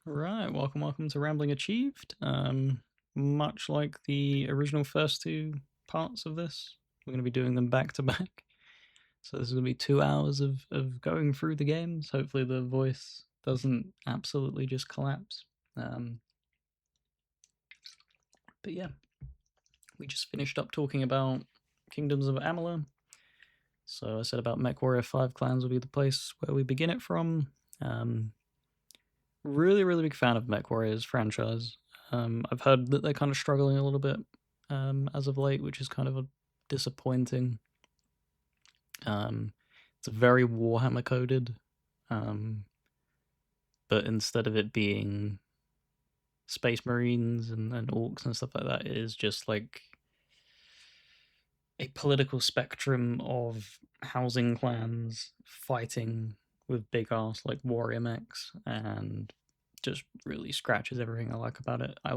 Right, welcome to Rambling Achieved. Much like the original first two parts of this, we're going to be doing them back to back. So this is going to be 2 hours of going through the games. Hopefully the voice doesn't absolutely just collapse. But yeah, we just finished up talking about Kingdoms of Amalur. So I said about MechWarrior 5 Clans will be the place where we begin it from. Really big fan of MechWarrior's franchise. I've heard that they're kind of struggling a little bit as of late, which is kind of disappointing. It's very Warhammer coded, but instead of it being Space Marines and orcs and stuff like that, it is just like a political spectrum of housing clans fighting with big ass like warrior mechs, and just really scratches everything I like about it. I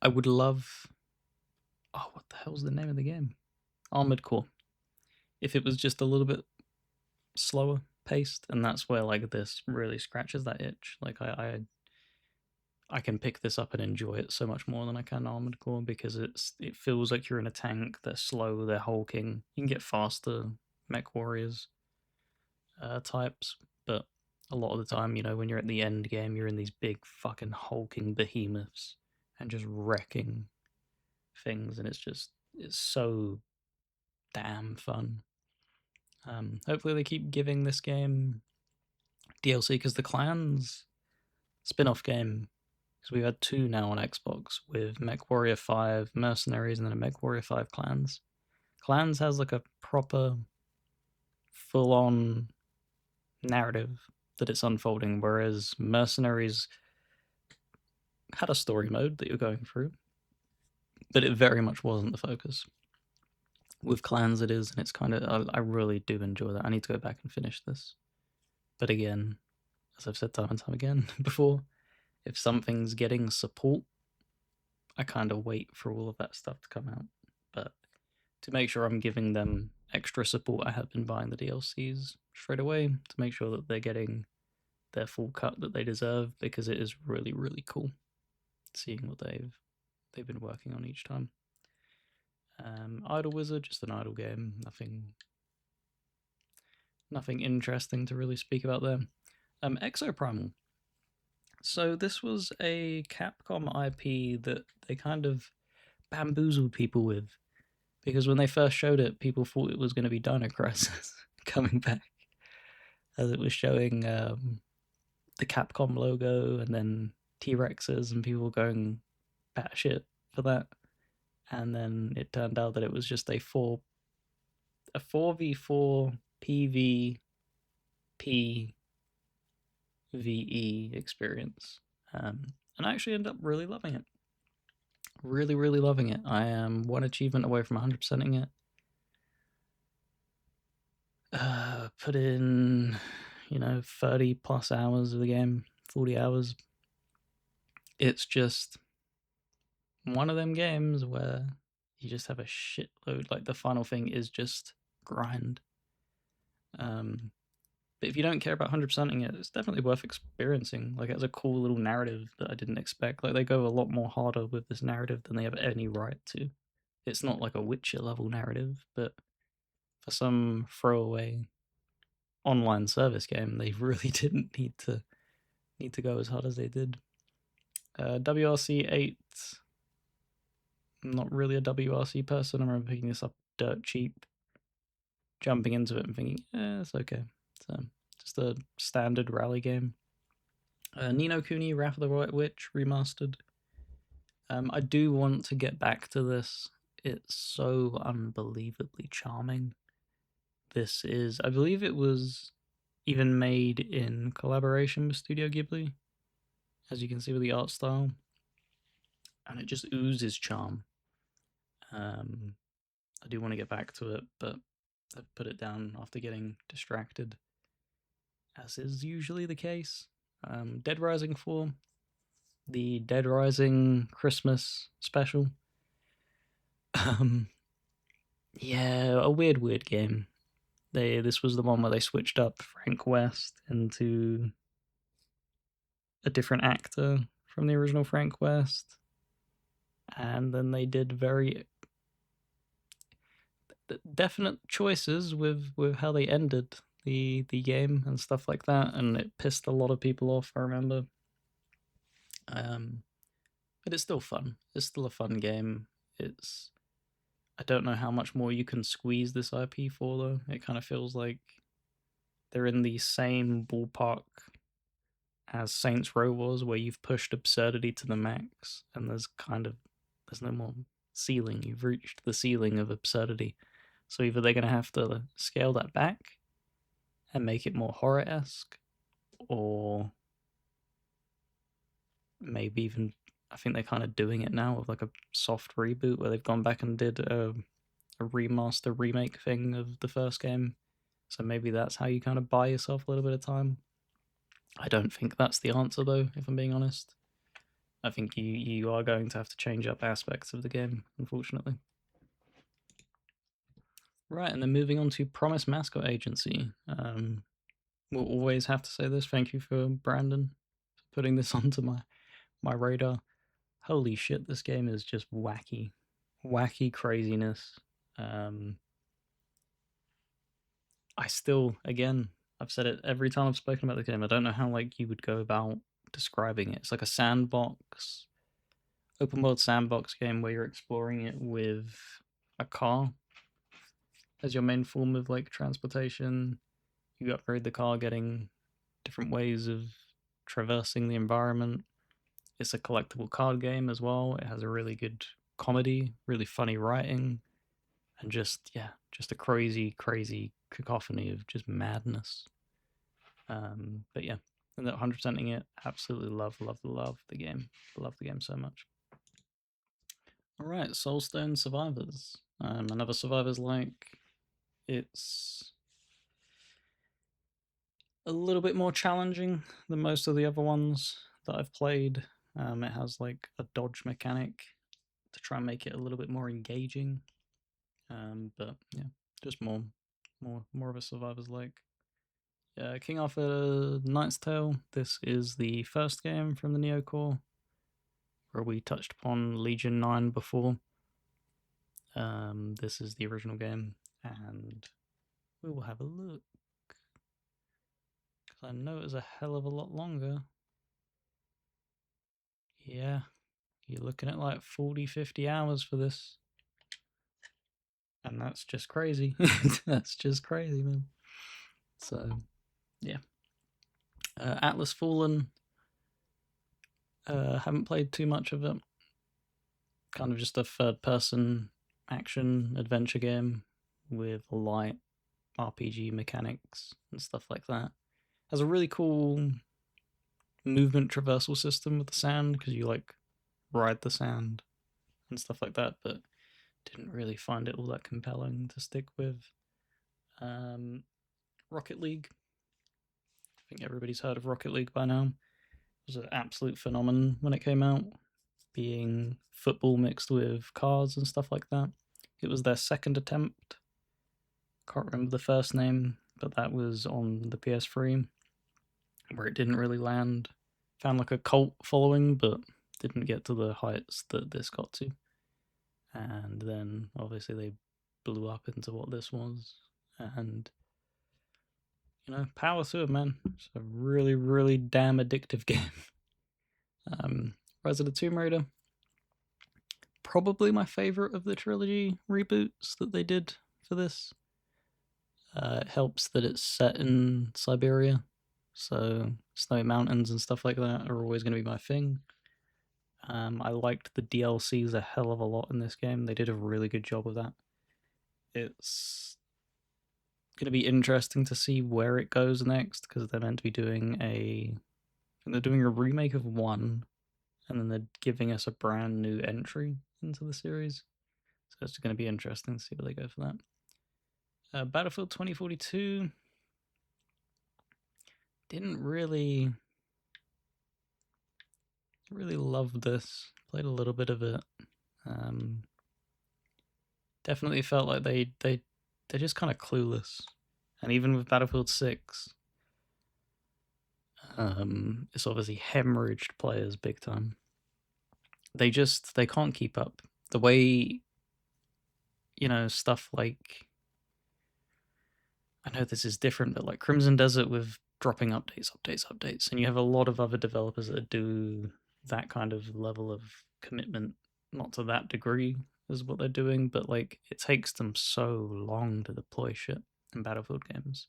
would love. Oh, what the hell's the name of the game? Armored Core. If it was just a little bit slower paced, and that's where like this really scratches that itch. Like I can pick this up and enjoy it so much more than I can Armored Core, because it feels like you're in a tank. They're slow. They're hulking. You can get faster mech warriors types, but a lot of the time, when you're at the end game, you're in these big fucking hulking behemoths and just wrecking things, and it's so damn fun. Hopefully they keep giving this game DLC, because the Clans spin-off game, because we've had two now on Xbox with MechWarrior 5 Mercenaries and then a MechWarrior 5 Clans. Clans has like a proper full-on narrative that it's unfolding, whereas Mercenaries had a story mode that you're going through, but it very much wasn't the focus. With Clans it is, and it's kind of, I really do enjoy that. I need to go back and finish this. But again, as I've said time and time again before, if something's getting support, I kind of wait for all of that stuff to come out. But to make sure I'm giving them extra support, I have been buying the DLCs straight away to make sure that they're getting their full cut that they deserve, because it is really cool seeing what they've been working on each time. Idle Wizard, just an idle game, nothing interesting to really speak about there. Exoprimal. So this was a Capcom IP that they kind of bamboozled people with, because when they first showed it, people thought it was going to be Dino Crisis coming back, as it was showing the Capcom logo and then T-Rexes, and people going batshit for that. And then it turned out that it was just a 4v4 PvP VE experience. And I actually ended up really loving it. Really loving it. I am one achievement away from 100%ing it. Put in, 30 plus hours of the game, 40 hours. It's just one of them games where you just have a shitload. Like, the final thing is just grind. But if you don't care about 100%ing it, it's definitely worth experiencing. Like, it has a cool little narrative that I didn't expect. Like, they go a lot more harder with this narrative than they have any right to. It's not like a Witcher level narrative, but for some throwaway online service game, they really didn't need to go as hard as they did. WRC 8. I'm not really a WRC person. I remember picking this up dirt cheap, jumping into it and thinking, it's okay. So, just a standard rally game. Ni no Kuni Wrath of the White Witch remastered. I do want to get back to this. It's so unbelievably charming. This is, I believe it was even made in collaboration with Studio Ghibli, as you can see with the art style, and it just oozes charm. I do want to get back to it, but I've put it down after getting distracted, as is usually the case. Dead Rising 4, the Dead Rising Christmas special. Yeah, a weird game. This was the one where they switched up Frank West into a different actor from the original Frank West, and then they did very definite choices with how they ended the game and stuff like that, and it pissed a lot of people off, I remember. But it's still fun. It's still a fun game. I don't know how much more you can squeeze this IP for, though. It kind of feels like they're in the same ballpark as Saints Row was, where you've pushed absurdity to the max, and there's no more ceiling. You've reached the ceiling of absurdity. So either they're going to have to scale that back and make it more horror-esque, or maybe even, I think they're kind of doing it now with like a soft reboot where they've gone back and did a remaster remake thing of the first game. So maybe that's how you kind of buy yourself a little bit of time. I don't think that's the answer, though, if I'm being honest. I think you are going to have to change up aspects of the game, unfortunately. Right, and then moving on to Promise Mascot Agency. We'll always have to say this. Thank you for Brandon for putting this onto my radar. Holy shit, this game is just wacky. Wacky craziness. I still, again, I've said it every time I've spoken about the game. I don't know how like you would go about describing it. It's like a sandbox, open world sandbox game where you're exploring it with a car as your main form of like transportation. You upgrade the car, getting different ways of traversing the environment. It's a collectible card game as well. It has a really good comedy, really funny writing, and just a crazy cacophony of just madness. But yeah, and that 100%ing it, absolutely love the game. Love the game so much. All right, Soulstone Survivors. Another Survivors like. It's a little bit more challenging than most of the other ones that I've played. It has like a dodge mechanic to try and make it a little bit more engaging. But yeah, just more of a Survivors like. King Arthur Knight's Tale. This is the first game from the Neo Core, where we touched upon Legion 9 before. This is the original game, and we will have a look, because I know it was a hell of a lot longer. Yeah, you're looking at like 40-50 hours for this, and that's just crazy. That's just crazy, man. So yeah, Atlas Fallen, haven't played too much of it. Kind of just a third person action adventure game with light RPG mechanics and stuff like that. Has a really cool movement traversal system with the sand, because you like ride the sand and stuff like that, but didn't really find it all that compelling to stick with. Rocket League. I think everybody's heard of Rocket League by now. It was an absolute phenomenon when it came out, being football mixed with cars and stuff like that. It was their second attempt. Can't remember the first name, but that was on the PS3, where it didn't really land. Found like a cult following, but didn't get to the heights that this got to. And then obviously they blew up into what this was. And power to it, man. It's a really, really damn addictive game. Rise of the Tomb Raider, probably my favorite of the trilogy reboots that they did for this. It helps that it's set in Siberia, so snowy mountains and stuff like that are always going to be my thing. I liked the DLCs a hell of a lot in this game. They did a really good job of that. It's going to be interesting to see where it goes next, because they're meant to be doing they're doing a remake of 1, and then they're giving us a brand new entry into the series. So it's going to be interesting to see where they go for that. Battlefield 2042 didn't really love this. Played a little bit of it. Definitely felt like they're just kind of clueless. And even with Battlefield 6, It's obviously hemorrhaged players big time. They can't keep up. The way, stuff like, I know this is different, but like Crimson Desert with dropping updates, and you have a lot of other developers that do that kind of level of commitment, not to that degree as what they're doing, but like it takes them so long to deploy shit in Battlefield games.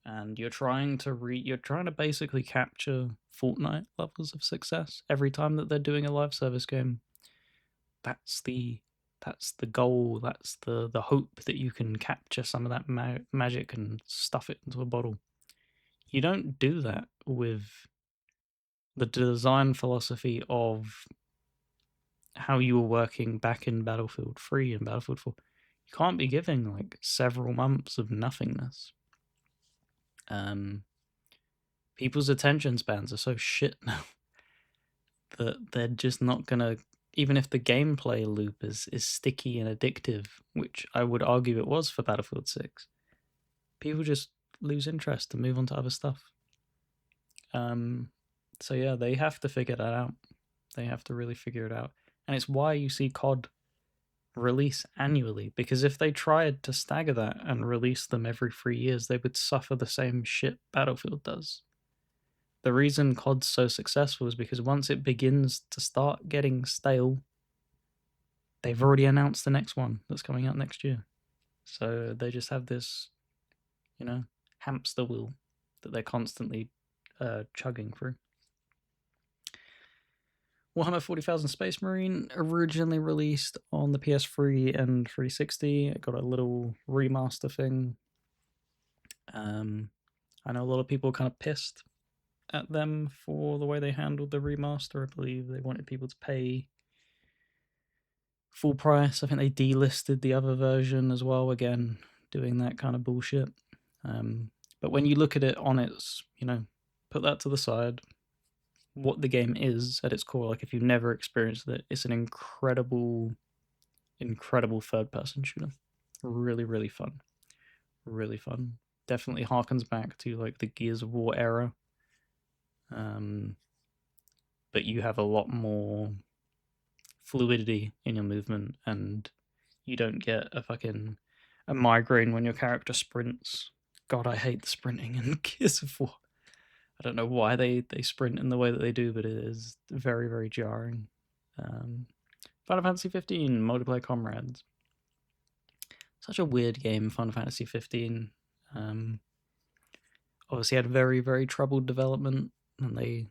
And you're trying to basically capture Fortnite levels of success every time that they're doing a live service game. That's the goal. That's the hope that you can capture some of that magic and stuff it into a bottle. You don't do that with the design philosophy of how you were working back in Battlefield 3 and Battlefield 4. You can't be giving like several months of nothingness. People's attention spans are so shit now that they're just not gonna, even if the gameplay loop is sticky and addictive, which I would argue it was for Battlefield 6, people just lose interest and move on to other stuff. So yeah, they have to figure that out. They have to really figure it out. And it's why you see COD release annually, because if they tried to stagger that and release them every 3 years, they would suffer the same shit Battlefield does. The reason COD's so successful is because once it begins to start getting stale, they've already announced the next one that's coming out next year. So they just have this, hamster wheel that they're constantly chugging through. Warhammer 40,000 Space Marine, originally released on the PS3 and 360. It got a little remaster thing. I know a lot of people were kind of pissed at them for the way they handled the remaster. I believe they wanted people to pay full price. I think they delisted the other version as well, again, doing that kind of bullshit. But when you look at it on its, put that to the side, what the game is at its core, like if you've never experienced it, it's an incredible third-person shooter. Really, really fun. Really fun. Definitely harkens back to like the Gears of War era. But you have a lot more fluidity in your movement, and you don't get a migraine when your character sprints. God, I hate the sprinting in Gears of War. I don't know why they sprint in the way that they do, but it is very, very jarring. Final Fantasy 15 Multiplayer Comrades. Such a weird game, Final Fantasy 15. Obviously had very, very troubled development, and they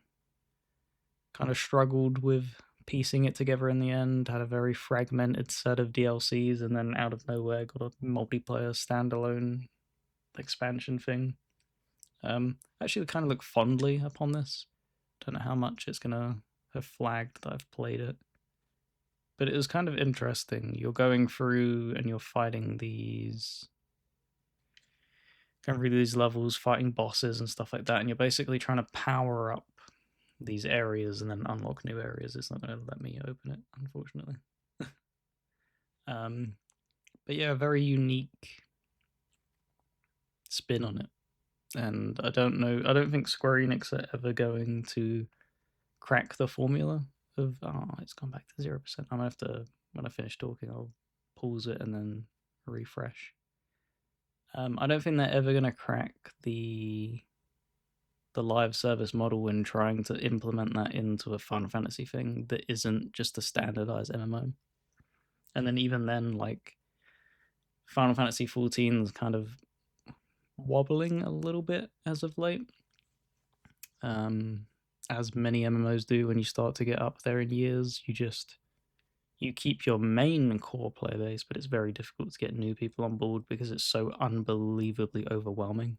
kind of struggled with piecing it together in the end. Had a very fragmented set of DLCs, and then out of nowhere got a multiplayer standalone expansion thing. Actually kind of look fondly upon this. Don't know how much it's gonna have flagged that I've played it, but it was kind of interesting. You're going through and you're fighting going through these levels, fighting bosses and stuff like that, and you're basically trying to power up these areas and then unlock new areas. It's not going to let me open it, unfortunately. But yeah, a very unique spin on it. And I don't think Square Enix are ever going to crack the formula of, it's gone back to 0%. I'm going to have to, when I finish talking, I'll pause it and then refresh. I don't think they're ever going to crack the live service model and trying to implement that into a Final Fantasy thing that isn't just a standardized MMO. And then even then, like, Final Fantasy 14 is kind of wobbling a little bit as of late. As many MMOs do when you start to get up there in years, you keep your main core player base, but it's very difficult to get new people on board because it's so unbelievably overwhelming.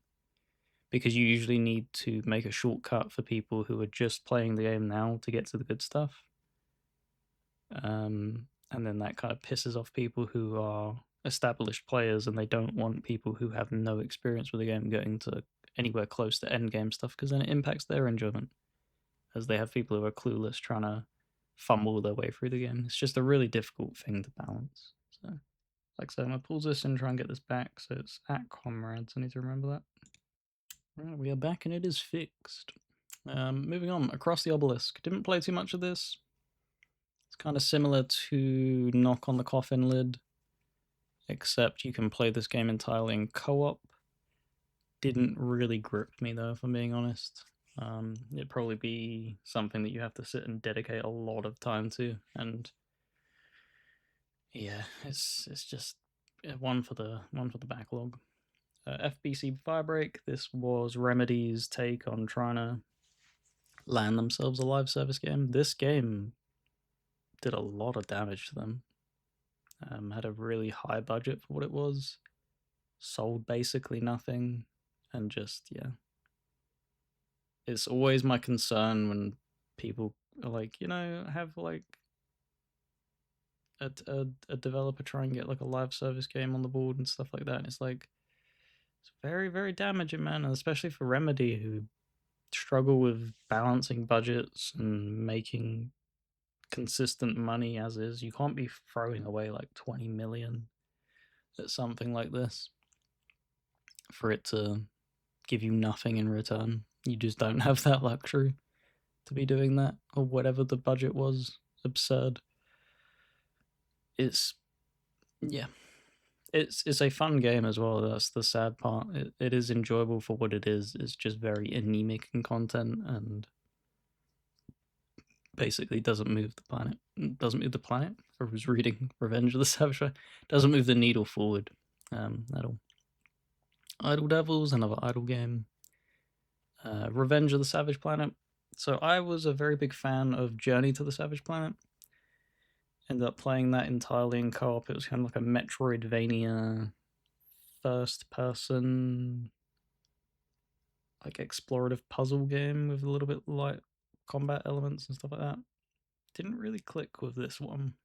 Because you usually need to make a shortcut for people who are just playing the game now to get to the good stuff. And then that kind of pisses off people who are established players, and they don't want people who have no experience with the game getting to anywhere close to end game stuff, because then it impacts their enjoyment, as they have people who are clueless trying to fumble their way through the game. It's just a really difficult thing to balance. So, like I said, I'm going to pause this and try and get this back. So it's at Comrades. I need to remember that. Right, we are back and it is fixed. Moving on, Across the Obelisk. Didn't play too much of this. It's kind of similar to Knock on the Coffin Lid, except you can play this game entirely in co-op. Didn't really grip me though, if I'm being honest. It'd probably be something that you have to sit and dedicate a lot of time to, and yeah, it's just one for the backlog. FBC Firebreak. This was Remedy's take on trying to land themselves a live service game. This game did a lot of damage to them. Had a really high budget for what it was. Sold basically nothing, and just yeah. It's always my concern when people are like, have like a developer try and get like a live service game on the board and stuff like that. And it's like, it's very, very damaging, man, and especially for Remedy, who struggle with balancing budgets and making consistent money as is. You can't be throwing away like 20 million at something like this for it to give you nothing in return. You just don't have that luxury to be doing that, or whatever the budget was. Absurd. It's a fun game as well. That's the sad part. It is enjoyable for what it is. It's just very anemic in content and basically doesn't move the planet. I was reading Revenge of the Savage. Doesn't move the needle forward at all. Idle Devils, another idle game. Revenge of the Savage Planet. So I was a very big fan of Journey to the Savage Planet. Ended up playing that entirely in co-op. It was kind of like a Metroidvania first-person like explorative puzzle game with a little bit light combat elements and stuff like that. Didn't really click with this one.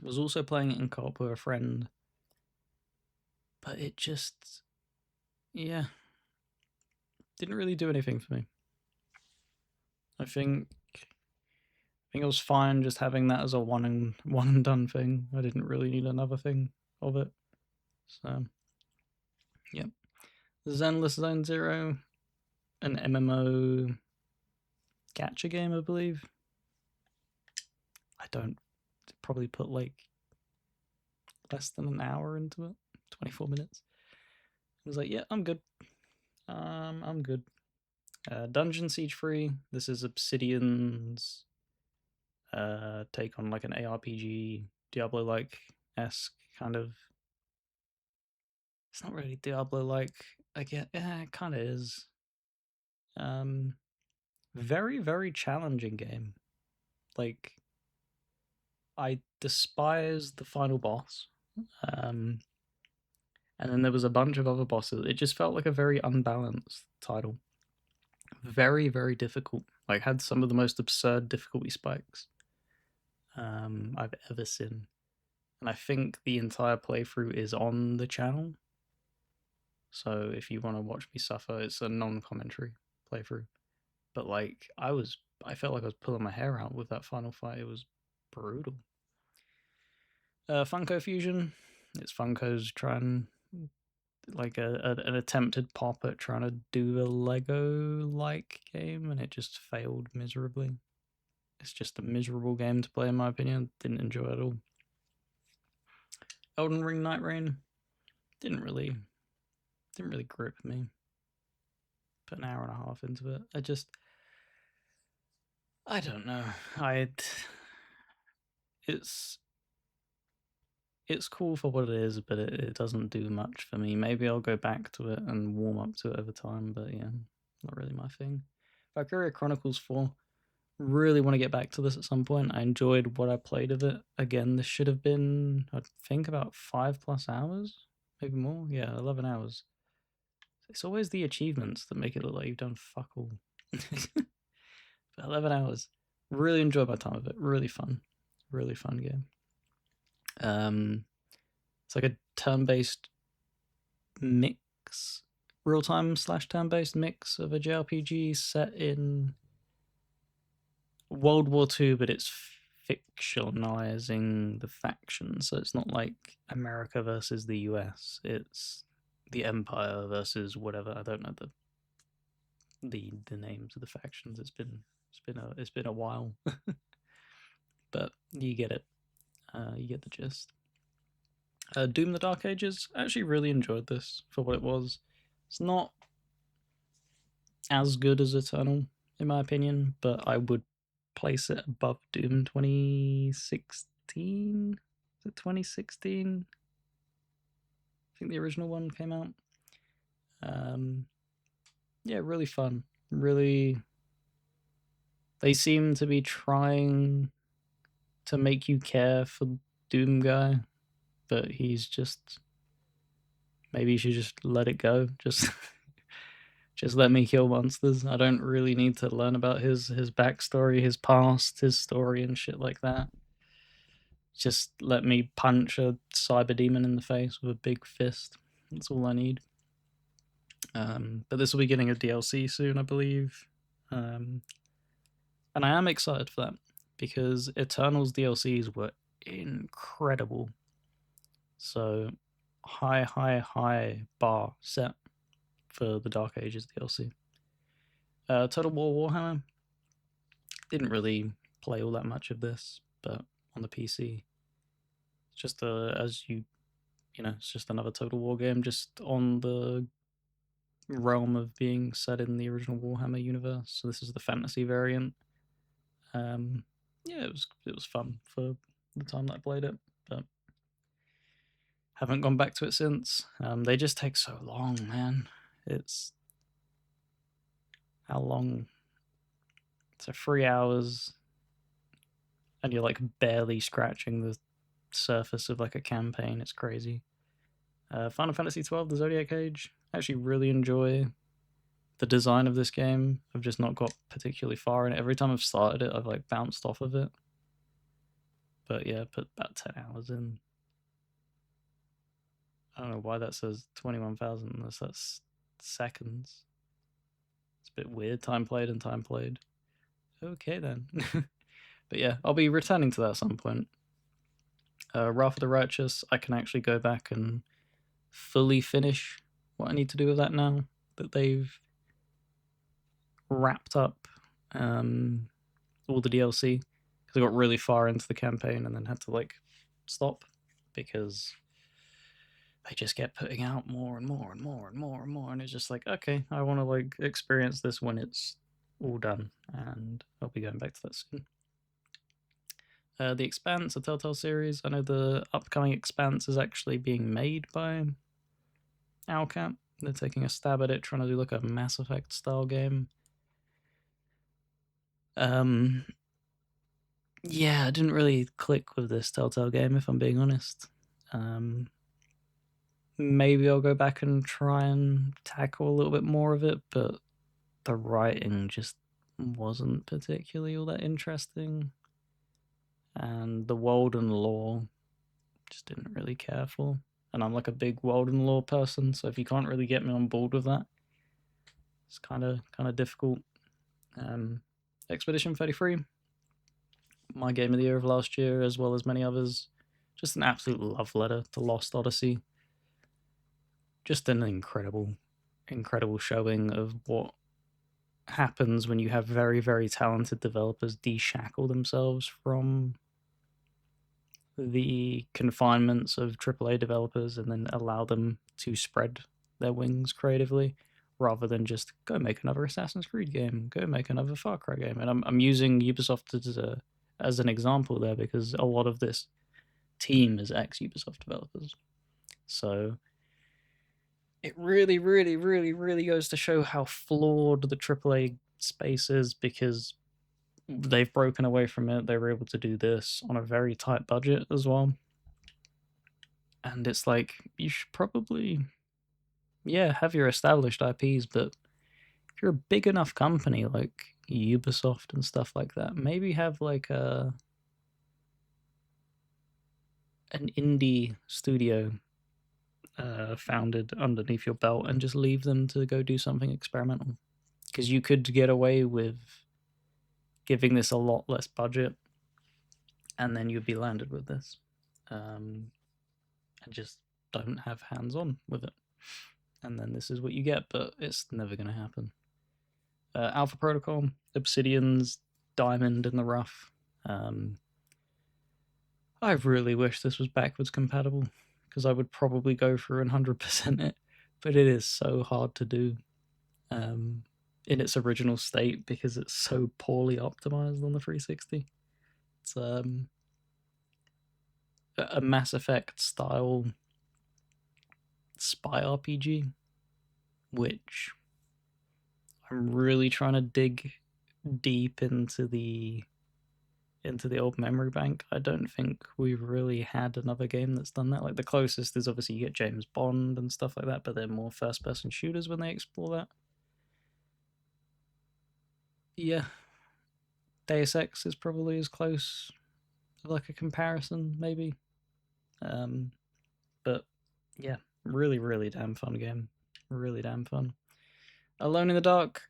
Was also playing it in co-op with a friend, but it just, didn't really do anything for me. I think it was fine just having that as a one and done thing. I didn't really need another thing of it. So, yep. Zenless Zone Zero, an MMO gacha game, I believe. I don't probably put like less than an hour into it, 24 minutes. I was like, yeah, I'm good. I'm good. Dungeon Siege Free. This is Obsidian's take on like an ARPG, Diablo-like esque kind of. It's not really Diablo-like. I get, yeah, it kind of is. Very, very challenging game. Like, I despise the final boss. And then there was a bunch of other bosses. It just felt like a very unbalanced title. Very, very difficult. Like, had some of the most absurd difficulty spikes I've ever seen. And I think the entire playthrough is on the channel. So if you want to watch me suffer, it's a non-commentary playthrough. But like, I felt like I was pulling my hair out with that final fight. It was brutal. Funko Fusion. It's Funko's trying, like an attempted pop at trying to do a Lego-like game, and it just failed miserably. It's just a miserable game to play, in my opinion. Didn't enjoy it at all. Elden Ring Night Rain didn't really grip me. Put an hour and a half into it. I don't know. It's cool for what it is, but it doesn't do much for me. Maybe I'll go back to it and warm up to it over time, but yeah, not really my thing. Valkyria Chronicles 4. Really want to get back to this at some point. I enjoyed what I played of it. Again, this should have been, I think, about 5+ hours, maybe more. Yeah, 11 hours. It's always the achievements that make it look like you've done fuck all. 11 hours. Really enjoyed my time of it. Really fun game. It's like a turn-based mix, real-time / turn-based mix of a JRPG set in World War II, but it's fictionalizing the factions. So it's not like America versus the US. It's the Empire versus whatever. I don't know the the names of the factions. It's been a while, but you get it. You get the gist. Doom: The Dark Ages. I actually really enjoyed this for what it was. It's not as good as Eternal, in my opinion, but I would place it above Doom 2016. Is it 2016? I think the original one came out. Yeah, really fun. Really, they seem to be trying to make you care for Doom Guy, but he's just, maybe you should just let it go. Just just let me kill monsters. I don't really need to learn about his backstory, his past, his story, and shit like that. Just let me punch a cyber demon in the face with a big fist. That's all I need. But this will be getting a DLC soon, I believe. And I am excited for that because Eternals DLCs were incredible. So high bar set for the Dark Ages DLC. Total War Warhammer. Didn't really play all that much of this, but on the PC, it's just it's just another Total War game, just on the realm of being set in the original Warhammer universe. So this is the fantasy variant. Yeah, it was fun for the time that I played it, but haven't gone back to it since. They just take so long, man. It's how long? So 3 hours, and you're like barely scratching the surface of like a campaign. It's crazy. Final Fantasy XII: The Zodiac Age. I actually really enjoy the design of this game. I've just not got particularly far in it. Every time I've started it, I've like bounced off of it. But yeah, put about 10 hours in. I don't know why that says 21,000 unless that's seconds. It's a bit weird. Time played and time played. Okay then. But yeah, I'll be returning to that at some point. Wrath of the Righteous, I can actually go back and fully finish what I need to do with that now that they've wrapped up all the DLC, because I got really far into the campaign and then had to like stop because they just kept putting out more and more and more and more and more, and it's just like, okay, I want to like experience this when it's all done, and I'll be going back to that soon. The Expanse, a Telltale series. I know the upcoming Expanse is actually being made by Owlcat. They're taking a stab at it, trying to do like a Mass Effect style game. Yeah, I didn't really click with this Telltale game, if I'm being honest. Maybe I'll go back and try and tackle a little bit more of it, but the writing just wasn't particularly all that interesting. And the Walden lore just didn't really care for. And I'm like a big Walden lore person, so if you can't really get me on board with that, it's kind of difficult. Expedition 33, my game of the year of last year, as well as many others. Just an absolute love letter to Lost Odyssey. Just an incredible showing of what happens when you have very, very talented developers deshackle themselves from the confinements of AAA developers and then allow them to spread their wings creatively, rather than just go make another Assassin's Creed game, go make another Far Cry game. And I'm using Ubisoft as an example there because a lot of this team is ex-Ubisoft developers. So it really, really, really, really goes to show how flawed the AAA space is, because they've broken away from it. They were able to do this on a very tight budget as well. And it's like, you should probably, have your established IPs, but if you're a big enough company like Ubisoft and stuff like that, maybe have like an indie studio founded underneath your belt and just leave them to go do something experimental. Because you could get away with giving this a lot less budget, and then you'd be landed with this. And just don't have hands-on with it. And then this is what you get, but it's never going to happen. Alpha Protocol, Obsidian's Diamond in the Rough. I really wish this was backwards compatible, because I would probably go through and 100% it, but it is so hard to do in its original state because it's so poorly optimized on the 360. It's a Mass Effect style spy RPG, which I'm really trying to dig deep into the old memory bank. I don't think we've really had another game that's done that. Like, the closest is obviously you get James Bond and stuff like that, but they're more first-person shooters when they explore that. Yeah, Deus Ex is probably as close of like a comparison, maybe. But yeah, really, really damn fun game. Really damn fun. Alone in the Dark,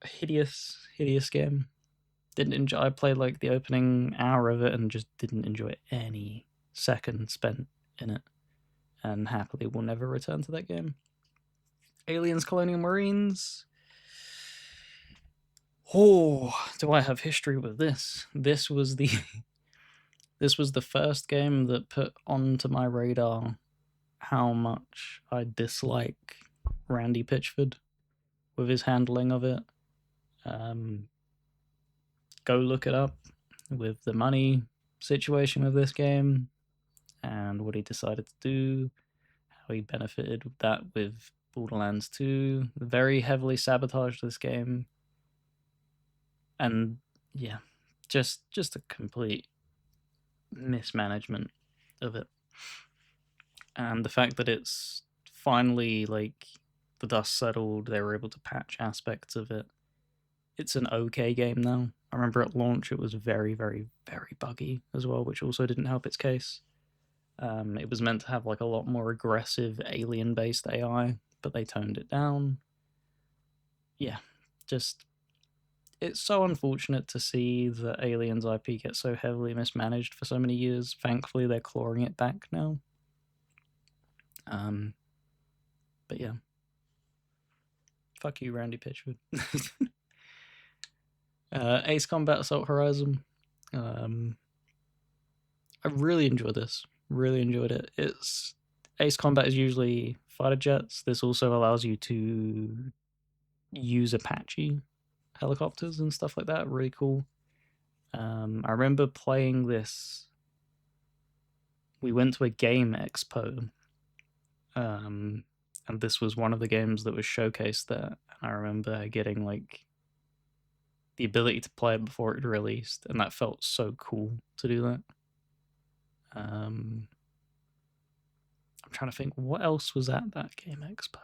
hideous, hideous game. Didn't enjoy. I played like the opening hour of it and just didn't enjoy any second spent in it, and happily will never return to that game. Aliens Colonial Marines. Oh, do I have history with this? This was the this was the first game that put onto my radar how much I dislike Randy Pitchford with his handling of it. Go look it up with the money situation of this game and what he decided to do, how he benefited with that with Borderlands 2, very heavily sabotaged this game, and yeah, just a complete mismanagement of it. And the fact that it's finally, like, the dust settled, they were able to patch aspects of it. It's an okay game now. I remember at launch it was very, very, very buggy as well, which also didn't help its case. It was meant to have like a lot more aggressive alien-based AI, but they toned it down. Yeah, just it's so unfortunate to see the Aliens IP get so heavily mismanaged for so many years. Thankfully, they're clawing it back now. But yeah, fuck you, Randy Pitchford. Ace Combat Assault Horizon. I really enjoyed this. Really enjoyed it. It's Ace Combat is usually fighter jets. This also allows you to use Apache helicopters and stuff like that. Really cool. I remember playing this. We went to a game expo, and this was one of the games that was showcased there. And I remember getting like the ability to play it before it released, and that felt so cool to do that. I'm trying to think what else was at that game expo.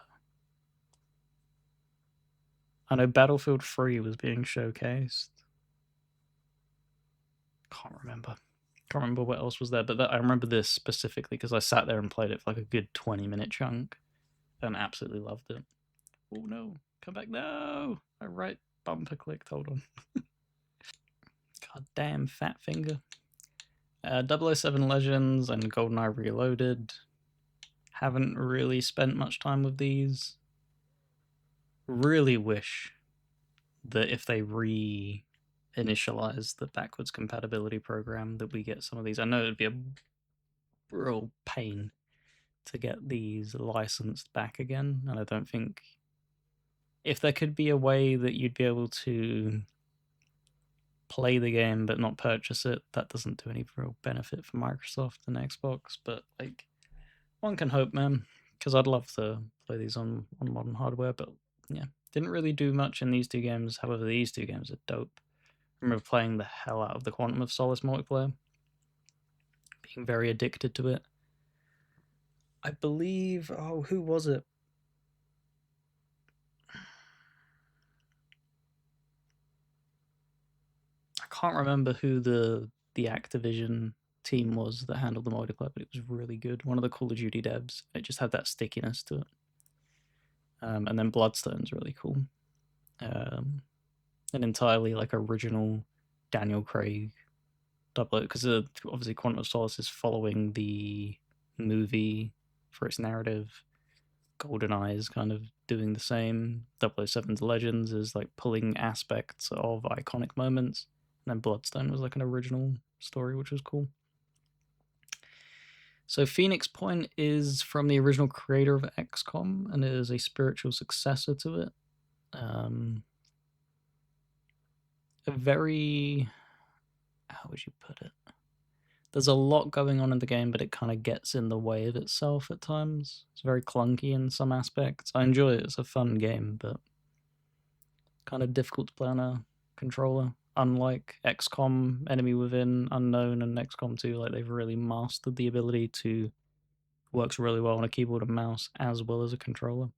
I know Battlefield 3 was being showcased. Can't remember what else was there, but I remember this specifically because I sat there and played it for like a good 20-minute chunk and absolutely loved it. Oh no, come back, no! I right bumper clicked, hold on. God damn, fat finger. 007 Legends and GoldenEye Reloaded. Haven't really spent much time with these. Really wish that if they re-initialize the backwards compatibility program that we get some of these. I know it'd be a real pain to get these licensed back again, and I don't think if there could be a way that you'd be able to play the game but not purchase it, that doesn't do any real benefit for Microsoft and Xbox. But like, one can hope, man, because I'd love to play these on modern hardware. But yeah, didn't really do much in these two games. However, these two games are dope. I remember playing the hell out of the Quantum of Solace multiplayer, being very addicted to it. I believe, oh, who was it? I can't remember who the Activision team was that handled the multiplayer, but it was really good. One of the Call of Duty devs. It just had that stickiness to it. And then Bloodstone's really cool. An entirely like original Daniel Craig double, because obviously Quantum of Solace is following the movie for its narrative. GoldenEye is kind of doing the same. 007's Legends is like pulling aspects of iconic moments. And then Bloodstone was like an original story, which was cool. So Phoenix Point is from the original creator of XCOM, and it is a spiritual successor to it. A very, how would you put it? There's a lot going on in the game, but it kind of gets in the way of itself at times. It's very clunky in some aspects. I enjoy it. It's a fun game, but kind of difficult to play on a controller. Unlike XCOM, Enemy Within, Unknown, and XCOM 2, like they've really mastered the ability to works really well on a keyboard and mouse as well as a controller.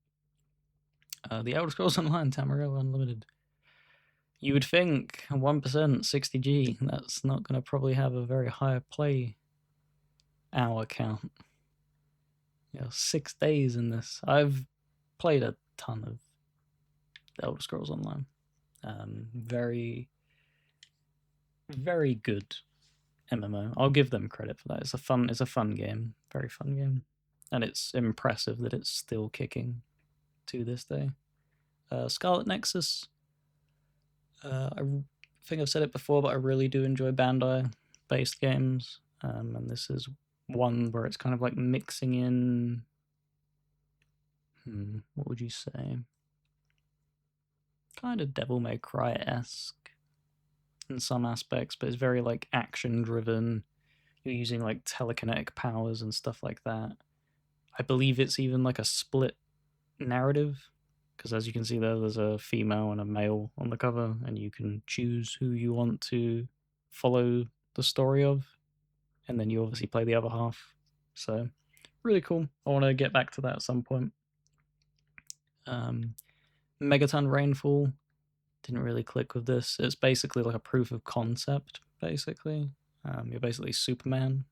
The Elder Scrolls Online Tamriel Unlimited. You would think 1%, 60G, that's not going to probably have a very high play hour count. 6 days in this. I've played a ton of Elder Scrolls Online. Very, very good MMO. I'll give them credit for that. It's a fun game. Very fun game. And it's impressive that it's still kicking to this day. Scarlet Nexus. I think I've said it before, but I really do enjoy Bandai-based games. And this is one where it's kind of like mixing in... what would you say? Kind of Devil May Cry-esque in some aspects, but it's very like action-driven. You're using like telekinetic powers and stuff like that. I believe it's even like a split narrative, because as you can see there's a female and a male on the cover, and you can choose who you want to follow the story of, and then you obviously play the other half. So really cool. I want to get back to that at some point. Megaton Rainfall didn't really click with this. It's basically like a proof of concept, basically. You're basically Superman.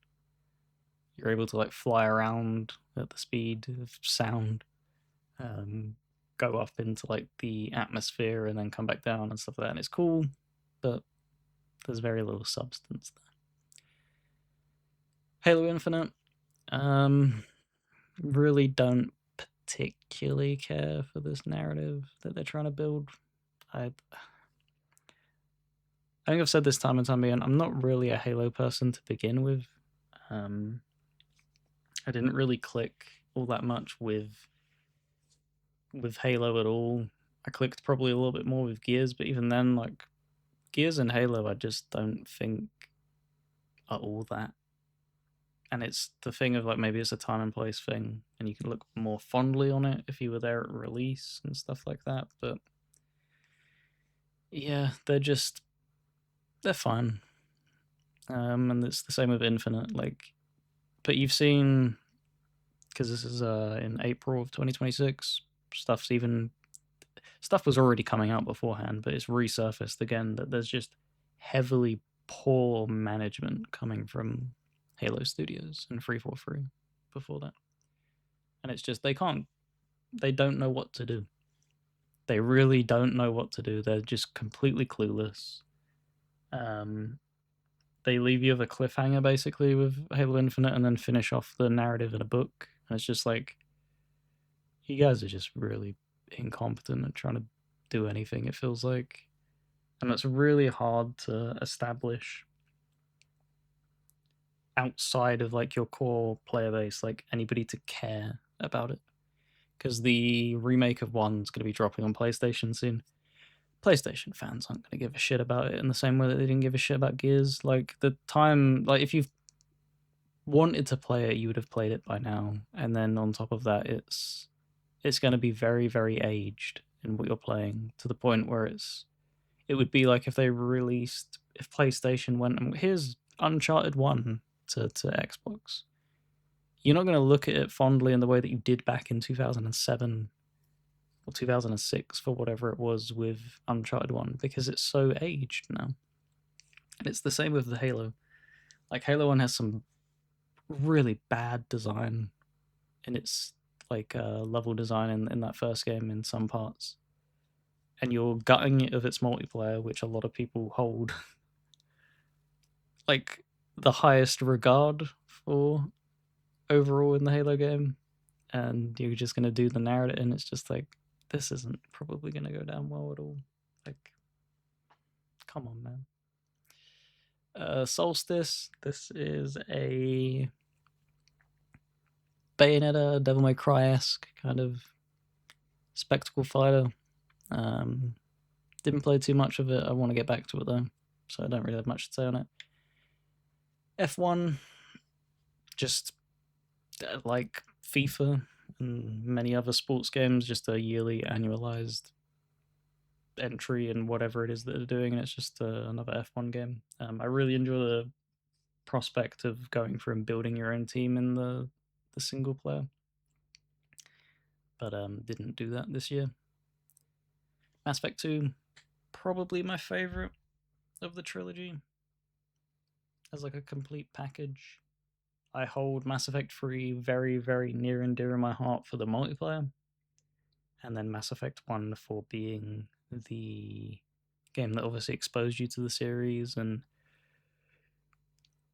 You're able to like fly around at the speed of sound, go up into like the atmosphere and then come back down and stuff like that. And it's cool, but there's very little substance there. Halo Infinite, really don't particularly care for this narrative that they're trying to build. I think I've said this time and time again, I'm not really a Halo person to begin with. I didn't really click all that much with Halo at all. I clicked probably a little bit more with Gears, but even then, like, Gears and Halo I just don't think are all that. And it's the thing of like, maybe it's a time and place thing, and you can look more fondly on it if you were there at release and stuff like that, but yeah, they're fine. And it's the same with Infinite, like, but you've seen, because this is in April of 2026, stuff was already coming out beforehand, but it's resurfaced again that there's just heavily poor management coming from Halo Studios and 343 before that. And it's just, they don't know what to do. They really don't know what to do. They're just completely clueless. They leave you with a cliffhanger, basically, with Halo Infinite, and then finish off the narrative in a book. And it's just like, you guys are just really incompetent at trying to do anything, it feels like. And it's really hard to establish outside of like your core player base, like anybody to care about it. Because the remake of 1's going to be dropping on PlayStation soon. PlayStation fans aren't going to give a shit about it in the same way that they didn't give a shit about Gears. Like, the time, like, if you've wanted to play it, you would have played it by now. And then on top of that, it's going to be very, very aged in what you're playing, to the point where it would be like if PlayStation went, here's Uncharted 1 to Xbox. You're not going to look at it fondly in the way that you did back in 2007 or 2006 for whatever it was with Uncharted 1, because it's so aged now. And it's the same with the Halo. Like, Halo 1 has some really bad design in its like level design in that first game in some parts, and you're gutting it of its multiplayer, which a lot of people hold like the highest regard for overall in the Halo game. and you're just gonna do the narrative, and it's just like, this isn't probably gonna go down well at all. Like, come on, man. Solstice. This is a Bayonetta, Devil May Cry-esque kind of spectacle fighter. Didn't play too much of it. I want to get back to it though, so I don't really have much to say on it. F1, just like FIFA and many other sports games, just a yearly annualized entry in whatever it is that they're doing, and it's just another F1 game. I really enjoy the prospect of going through and building your own team in the single player, but didn't do that this year. Mass Effect 2, probably my favorite of the trilogy as like a complete package. I hold Mass Effect 3 very, very near and dear in my heart for the multiplayer, and then Mass Effect 1 for being the game that obviously exposed you to the series and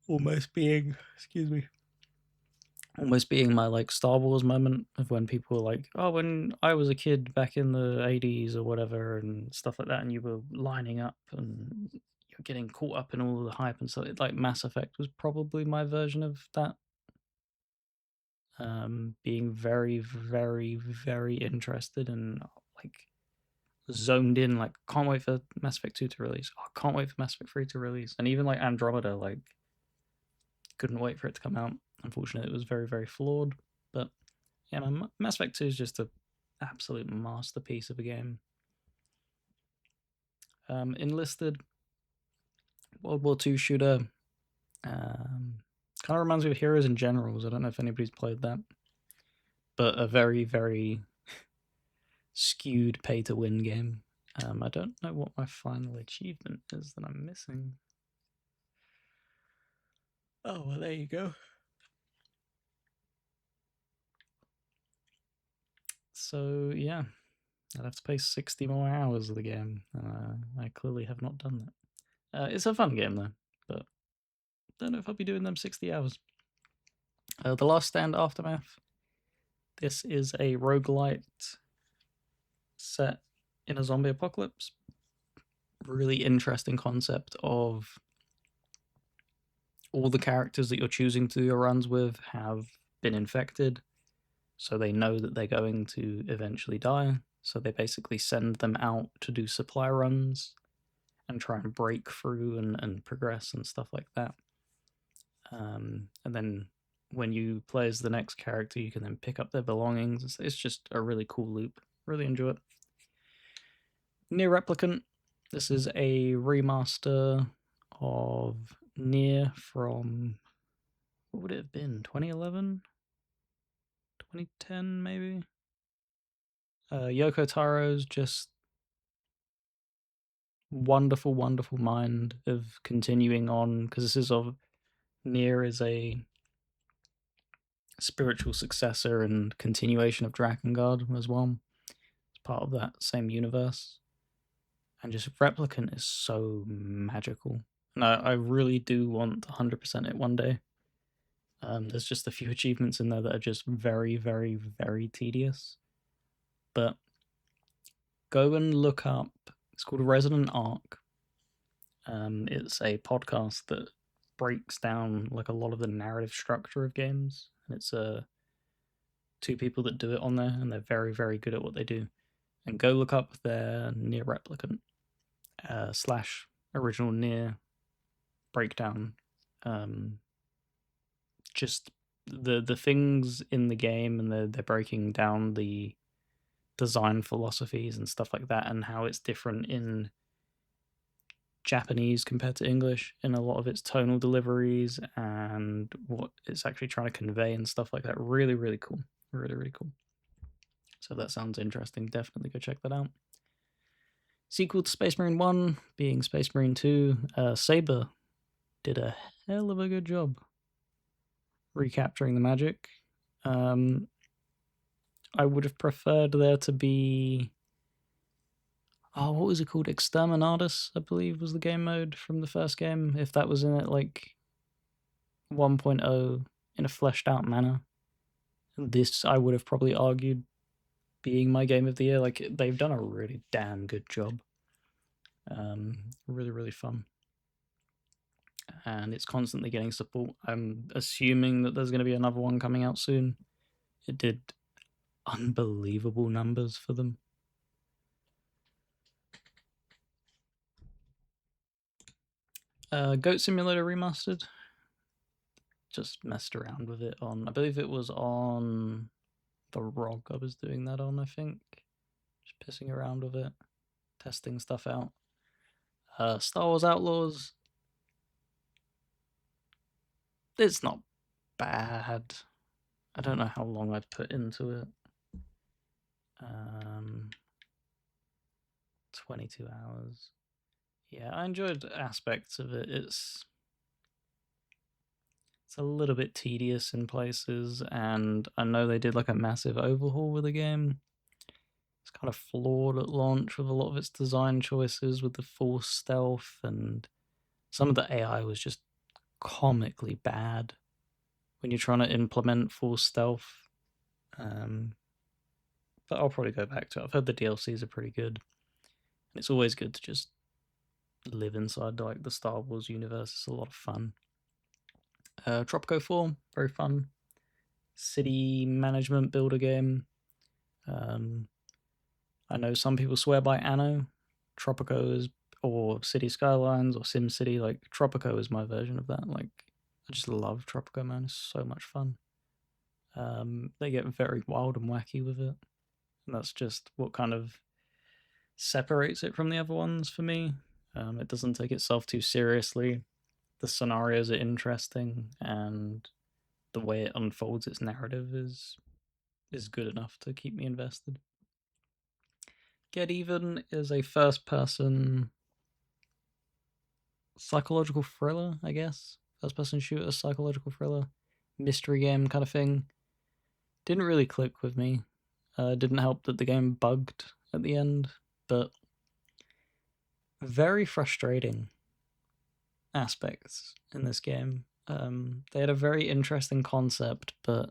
almost being, almost being my like Star Wars moment of when people were like, oh, when I was a kid back in the 80s or whatever and stuff like that, and you were lining up and you're getting caught up in all the hype and stuff. Like Mass Effect was probably my version of that. Being very, very, very interested and like zoned in, like can't wait for Mass Effect 2 to release. Oh, can't wait for Mass Effect 3 to release. And even like Andromeda, like couldn't wait for it to come out. Unfortunately, it was very, very flawed. But yeah, Mass Effect 2 is just an absolute masterpiece of a game. Enlisted, World War II shooter. Kind of reminds me of Heroes and Generals. I don't know if anybody's played that. But a very, very skewed pay-to-win game. I don't know what my final achievement is that I'm missing. Oh, well, there you go. So, yeah, I'd have to play 60 more hours of the game. I clearly have not done that. It's a fun game, though, but don't know if I'll be doing them 60 hours. The Last Stand Aftermath. This is a roguelite set in a zombie apocalypse. Really interesting concept of all the characters that you're choosing to do your runs with have been infected, so they know that they're going to eventually die. So they basically send them out to do supply runs and try and break through and progress and stuff like that. And then when you play as the next character, you can then pick up their belongings. It's just a really cool loop. Really enjoy it. Nier Replicant. This is a remaster of Nier from, what would it have been, 2011? 2010, maybe? Yoko Taro's just wonderful, wonderful mind of continuing on, because this is of Nier is a spiritual successor and continuation of Drakengard as well. It's part of that same universe. And just Replicant is so magical. And I really do want to 100% it one day. There's just a few achievements in there that are just very, very, very tedious. But go and look up, it's called Resonant Arc. It's a podcast that breaks down like a lot of the narrative structure of games. And it's two people that do it on there, and they're very, very good at what they do. And go look up their Nier Replicant / original Nier breakdown. Just the things in the game, and they're breaking down the design philosophies and stuff like that, and how it's different in Japanese compared to English in a lot of its tonal deliveries and what it's actually trying to convey and stuff like that. Really, really cool. Really, really cool. So that sounds interesting. Definitely go check that out. Sequel to Space Marine 1 being Space Marine 2. Saber did a hell of a good job recapturing the magic. I would have preferred there to be, what was it called? Exterminatus, I believe, was the game mode from the first game. If that was in it like 1.0 in a fleshed out manner. this I would have probably argued being my game of the year. Like they've done a really damn good job. Really, really fun. And it's constantly getting support. I'm assuming that there's going to be another one coming out soon. It did unbelievable numbers for them. Goat Simulator Remastered. Just messed around with it on, I believe it was on the ROG I was doing that on, I think. Just pissing around with it, testing stuff out. Star Wars Outlaws. It's not bad. I don't know how long I've put into it. 22 hours. Yeah, I enjoyed aspects of it. It's a little bit tedious in places, and I know they did like a massive overhaul with the game. It's kind of flawed at launch with a lot of its design choices with the force stealth, and some of the AI was just comically bad when you're trying to implement force stealth. But I'll probably go back to it. I've heard the DLCs are pretty good. And it's always good to just live inside like the Star Wars universe. It's a lot of fun. Tropico 4, very fun. City management builder game. I know some people swear by Anno. Tropico is, or City Skylines, or Sim City. Like Tropico is my version of that. Like I just love Tropico, man. It's so much fun. They get very wild and wacky with it, and that's just what kind of separates it from the other ones for me. It doesn't take itself too seriously. The scenarios are interesting, and the way it unfolds its narrative is good enough to keep me invested. Get Even is a first-person psychological thriller, I guess. First-person shooter, psychological thriller, mystery game kind of thing. Didn't really click with me. Didn't help that the game bugged at the end, but very frustrating aspects in this game. They had a very interesting concept, but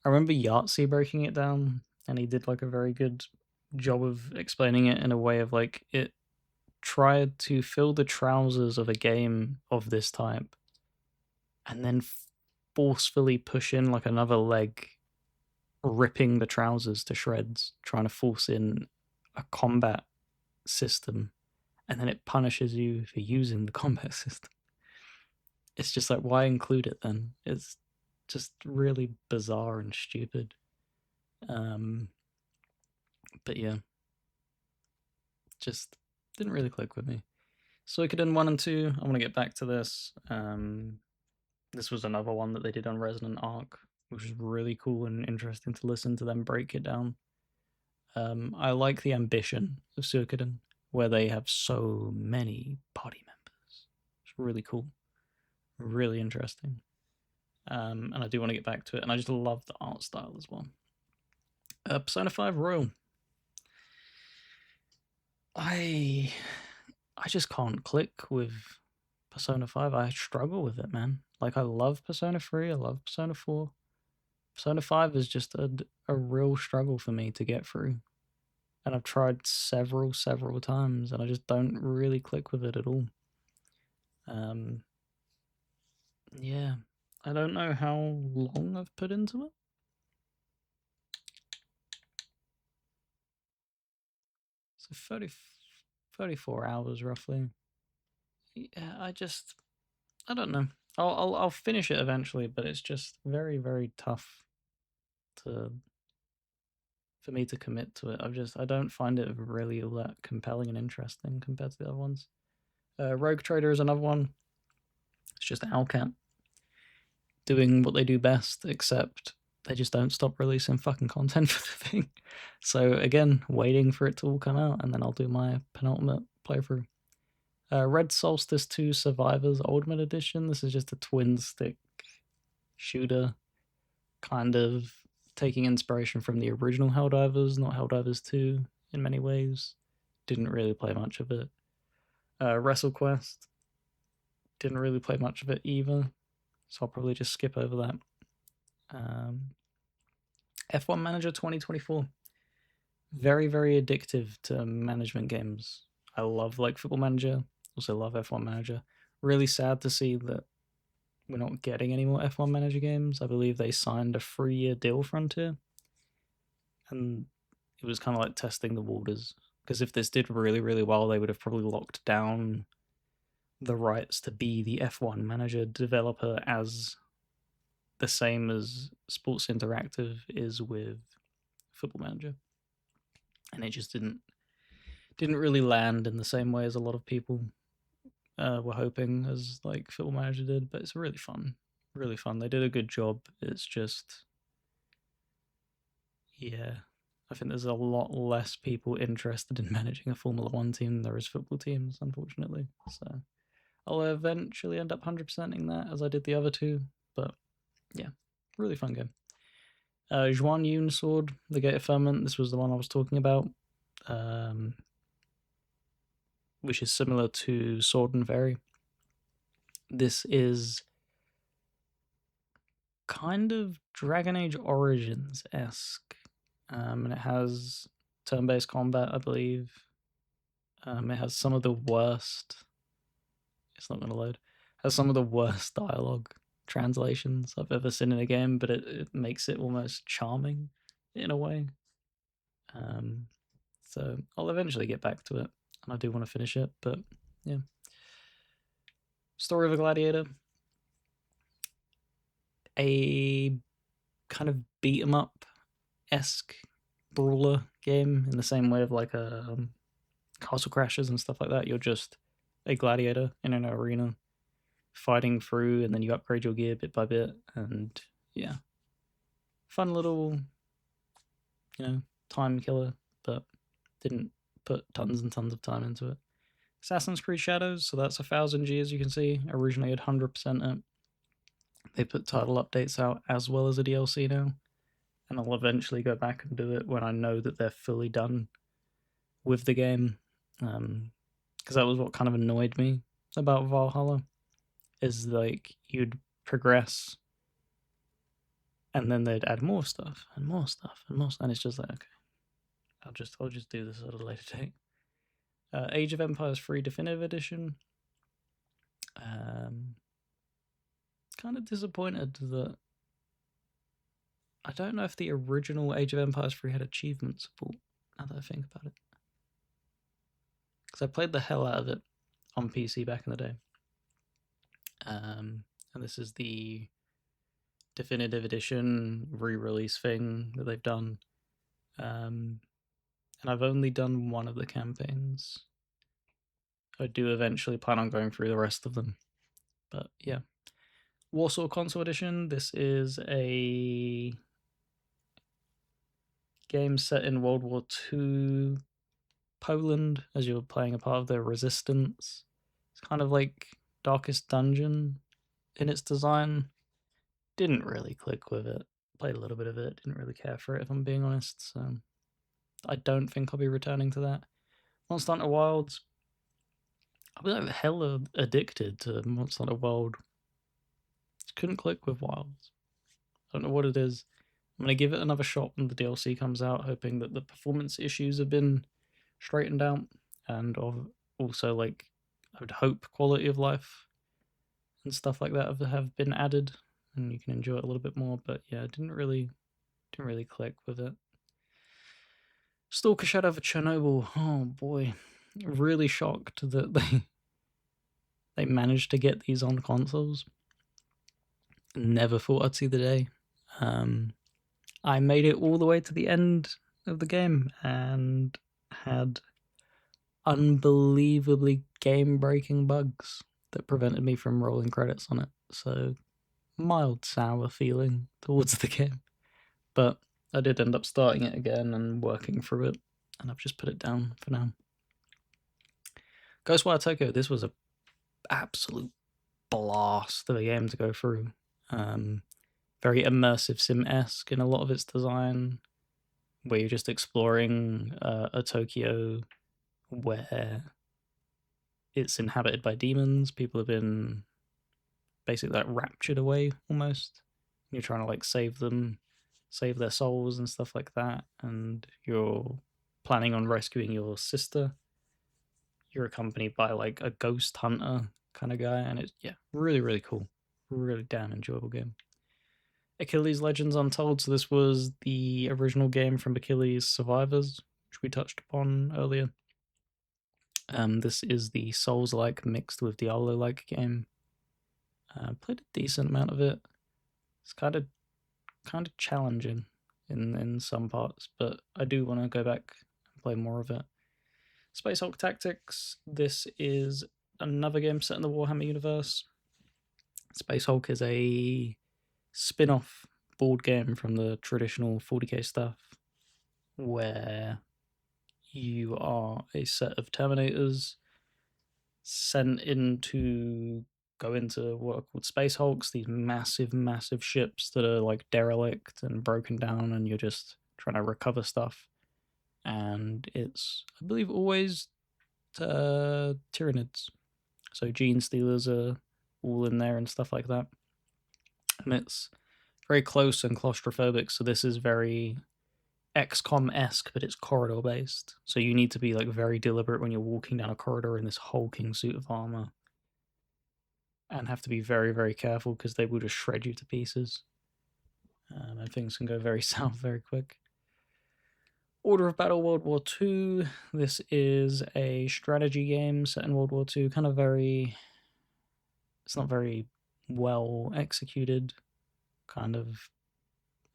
I remember Yahtzee breaking it down, and he did like a very good job of explaining it in a way of like it tried to fill the trousers of a game of this type and then forcefully push in like another leg, ripping the trousers to shreds, trying to force in a combat system, and then it punishes you for using the combat system. It's just like, why include it then? It's just really bizarre and stupid. But yeah, just didn't really click with me. Suikoden 1 and 2, I want to get back to this. This was another one that they did on Resonant Arc, which was really cool and interesting to listen to them break it down. I like the ambition of Suikoden, where they have so many party members. It's really cool, really interesting. And I do want to get back to it, and I just love the art style as well. Persona 5 Royal. I just can't click with Persona 5. I struggle with it, man. Like, I love Persona 3, I love Persona 4. Persona 5 is just a real struggle for me to get through. And I've tried several times, and I just don't really click with it at all. Yeah. I don't know how long I've put into it. So 34 hours roughly. Yeah, I don't know. I'll finish it eventually, but it's just very tough for me to commit to it. I don't find it really all that compelling and interesting compared to the other ones. Rogue Trader is another one. It's just Owlcat doing what they do best, except they just don't stop releasing fucking content for the thing. So again, waiting for it to all come out, and then I'll do my penultimate playthrough. Red Solstice 2 Survivors Ultimate Edition. This is just a twin stick shooter, kind of taking inspiration from the original Helldivers, not Helldivers 2 in many ways. Didn't really play much of it. WrestleQuest. Didn't really play much of it either, so I'll probably just skip over that. F1 Manager 2024. Very, very addictive to management games. I love like Football Manager. Also love F1 Manager. Really sad to see that we're not getting any more F1 Manager games. I believe they signed a 3-year deal with Frontier, and it was kind of like testing the waters. Because if this did really, really well, they would have probably locked down the rights to be the F1 Manager developer as the same as Sports Interactive is with Football Manager, and it just didn't really land in the same way as a lot of people were hoping as like Football Manager did. But it's really fun, really fun. They did a good job. It's just, yeah, I think there's a lot less people interested in managing a Formula One team than there is football teams, unfortunately. So I'll eventually end up 100%ing that as I did the other two. But yeah, really fun game. Juan Yun Sword, the Gate of Firmament. This was the one I was talking about, which is similar to Sword and Fairy. This is kind of Dragon Age Origins-esque, and it has turn-based combat, I believe. It has some of the worst. It's not going to load. It has some of the worst dialogue translations I've ever seen in a game, but it makes it almost charming in a way. So I'll eventually get back to it, and I do want to finish it, but yeah. Story of a Gladiator. A kind of beat 'em up-esque brawler game in the same way of like a Castle Crashers and stuff like that. You're just a gladiator in an arena fighting through, and then you upgrade your gear bit by bit, and yeah, fun little, time killer, but didn't put tons and tons of time into it. Assassin's Creed Shadows, so that's 1000 G, as you can see. Originally had 100% it. They put title updates out as well as a DLC now, and I'll eventually go back and do it when I know that they're fully done with the game, because that was what kind of annoyed me about Valhalla, is like you'd progress and then they'd add more stuff and more stuff and more stuff, and it's just like, okay, I'll just do this at a later date. Age of Empires 3 Definitive Edition. Kind of disappointed that I don't know if the original Age of Empires 3 had achievement support, now that I think about it. Because I played the hell out of it on PC back in the day. And this is the Definitive Edition re-release thing that they've done. And I've only done one of the campaigns. I do eventually plan on going through the rest of them. But yeah. Warsaw Console Edition. This is a game set in World War II Poland, as you're playing a part of the resistance. It's kind of like Darkest Dungeon in its design. Didn't really click with it. Played a little bit of it, didn't really care for it, if I'm being honest. So I don't think I'll be returning to that. Monster Hunter Wilds. I was like hella addicted to Monster Hunter World. Just couldn't click with Wilds. I don't know what it is. I'm going to give it another shot when the DLC comes out, hoping that the performance issues have been straightened out, and also, like, I would hope quality of life and stuff like that have been added, and you can enjoy it a little bit more. But yeah, didn't really click with it. Stalker Shadow of Chernobyl. Oh boy, really shocked that they managed to get these on consoles. Never thought I'd see the day. I made it all the way to the end of the game and had unbelievably game-breaking bugs that prevented me from rolling credits on it. So, mild sour feeling towards the game. But I did end up starting it again and working through it, and I've just put it down for now. Ghostwire Tokyo, this was an absolute blast of a game to go through. Very immersive sim-esque in a lot of its design, where you're just exploring a Tokyo where it's inhabited by demons. People have been basically like raptured away almost You're trying to like save them, save their souls and stuff like that, and you're planning on rescuing your sister. You're accompanied by like a ghost hunter kind of guy, and it's really really cool, really damn enjoyable game. Achilles Legends Untold. So this was the original game from Achilles Survivors, which we touched upon earlier. This is the Souls-like mixed with Diablo-like game. Played a decent amount of it. It's kind of challenging in some parts, but I do want to go back and play more of it. Space Hulk Tactics. This is another game set in the Warhammer universe. Space Hulk is a spin-off board game from the traditional 40k stuff, where you are a set of Terminators sent in to go into what are called Space Hulks, these massive, massive ships that are like derelict and broken down, and you're just trying to recover stuff. And it's, I believe, always Tyranids. So Gene Stealers are all in there and stuff like that. And it's very close and claustrophobic, so this is very XCOM-esque, but it's corridor-based. So you need to be like very deliberate when you're walking down a corridor in this hulking suit of armor, and have to be very, very careful because they will just shred you to pieces. And things can go very south very quick. Order of Battle World War II. This is a strategy game set in World War II, kind of very... It's not very well executed, kind of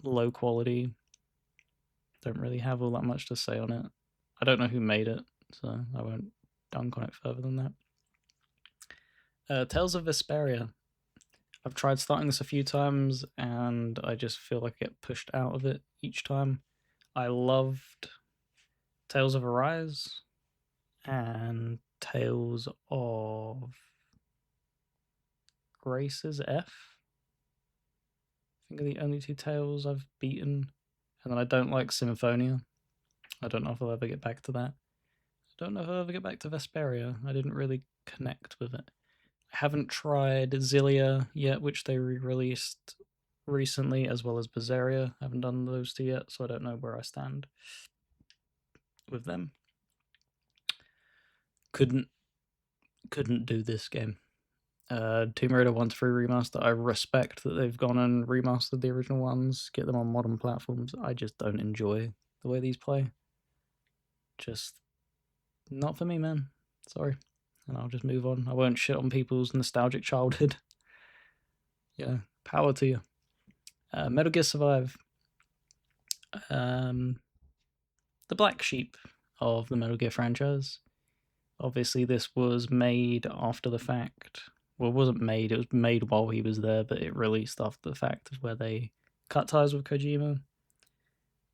low quality. Don't really have all that much to say on it. I don't know who made it, so I won't dunk on it further than that. Tales of Vesperia. I've tried starting this a few times, and I just feel like I get pushed out of it each time. I loved Tales of Arise and Tales of Grace's F. I think are the only two Tales I've beaten. And then I don't like Symphonia. I don't know if I'll ever get back to that. I don't know if I'll ever get back to Vesperia. I didn't really connect with it. I haven't tried Zillia yet, which they re-released recently, as well as Berseria. I haven't done those two yet, so I don't know where I stand with them. Couldn't do this game. Tomb Raider 1 to 3 remaster. I respect that they've gone and remastered the original ones, get them on modern platforms. I just don't enjoy the way these play. Just not for me, man. Sorry. And I'll just move on. I won't shit on people's nostalgic childhood. Yeah, power to you. Metal Gear Survive. The black sheep of the Metal Gear franchise. Obviously, this was made after the fact. Well, it wasn't made, it was made while he was there, but it released after the fact of where they cut ties with Kojima.